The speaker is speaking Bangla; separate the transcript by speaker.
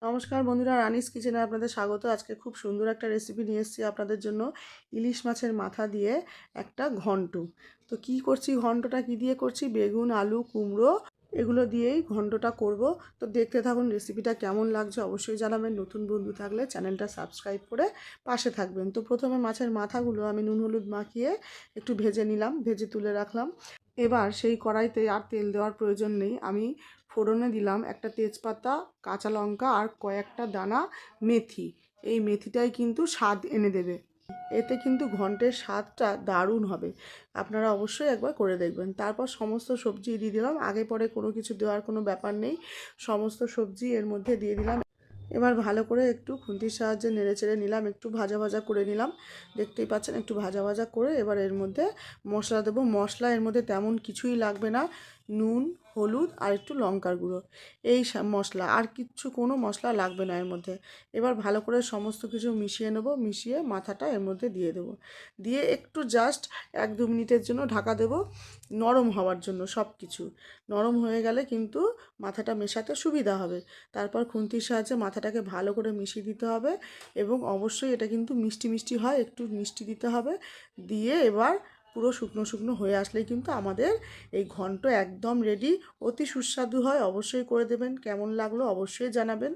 Speaker 1: নমস্কার বন্ধুরা, রানিস কিচেনে আপনাদের স্বাগত। আজকে খুব সুন্দর একটা রেসিপি নিয়ে এসেছি আপনাদের জন্য। ইলিশ মাছের মাথা দিয়ে একটা ঘন্ট। তো কি করছি, ঘন্টটা কি দিয়ে করছি? বেগুন, আলু, কুমড়ো এগুলো দিয়েই ঘন্টটা করব। তো দেখতে থাকুন, রেসিপিটা কেমন লাগছে অবশ্যই জানাবেন। নতুন বন্ধু থাকলে চ্যানেলটা সাবস্ক্রাইব করে পাশে থাকবেন। তো প্রথমে মাছের মাথাগুলো আমি নুন হলুদ মাখিয়ে একটু ভেজে নিলাম, ভেজে তুলে রাখলাম। এবার সেই কড়াইতে আর তেল দেওয়ার প্রয়োজন নেই। আমি ফোড়নে দিলাম একটা তেজপাতা, কাঁচা লঙ্কা আর কয়েকটা দানা মেথি। এই মেথিটাই কিন্তু স্বাদ এনে দেবে, এতে কিন্তু ঘন্টের স্বাদটা দারুণ হবে। আপনারা অবশ্যই একবার করে দেখবেন। তারপর সমস্ত সবজি দিয়ে দিলাম, আগে পরে কোনো কিছু দেওয়ার কোনো ব্যাপার নেই, সমস্ত সবজি এর মধ্যে দিয়ে দিলাম। এবার ভালো করে একটু খুন্তির সাহায্যে নেড়ে চেড়ে নিলাম, একটু ভাজা ভাজা করে নিলাম। দেখতেই পাচ্ছেন একটু ভাজা ভাজা করে এবার এর মধ্যে মশলা দেবো। মশলা এর মধ্যে তেমন কিছুই লাগবে না, নুন, হলুদ আর একটু লঙ্কার গুঁড়ো, এই মশলা, আর কিচ্ছু কোনো মশলা লাগবে না এর মধ্যে। এবার ভালো করে সমস্ত কিছু মিশিয়ে নেব, মিশিয়ে মাথাটা এর মধ্যে দিয়ে দেবো, দিয়ে একটু জাস্ট 1-2 মিনিটের জন্য ঢাকা দেবো, নরম হওয়ার জন্য। সব কিছু নরম হয়ে গেলে কিন্তু মাথাটা মেশাতে সুবিধা হবে। তারপর খুন্তির সাহায্যে মাথাটাকে ভালো করে মিশিয়ে দিতে হবে, এবং অবশ্যই এটা কিন্তু মিষ্টি মিষ্টি হয়, একটু মিষ্টি দিতে হবে। দিয়ে এবার পুরো শুকনো শুকনো হয়ে আসলেই কিন্তু আমাদের এই ঘন্ট একদম রেডি। অতি সুস্বাদু হয়, অবশ্যই করে দেবেন। কেমন লাগলো অবশ্যই জানাবেন।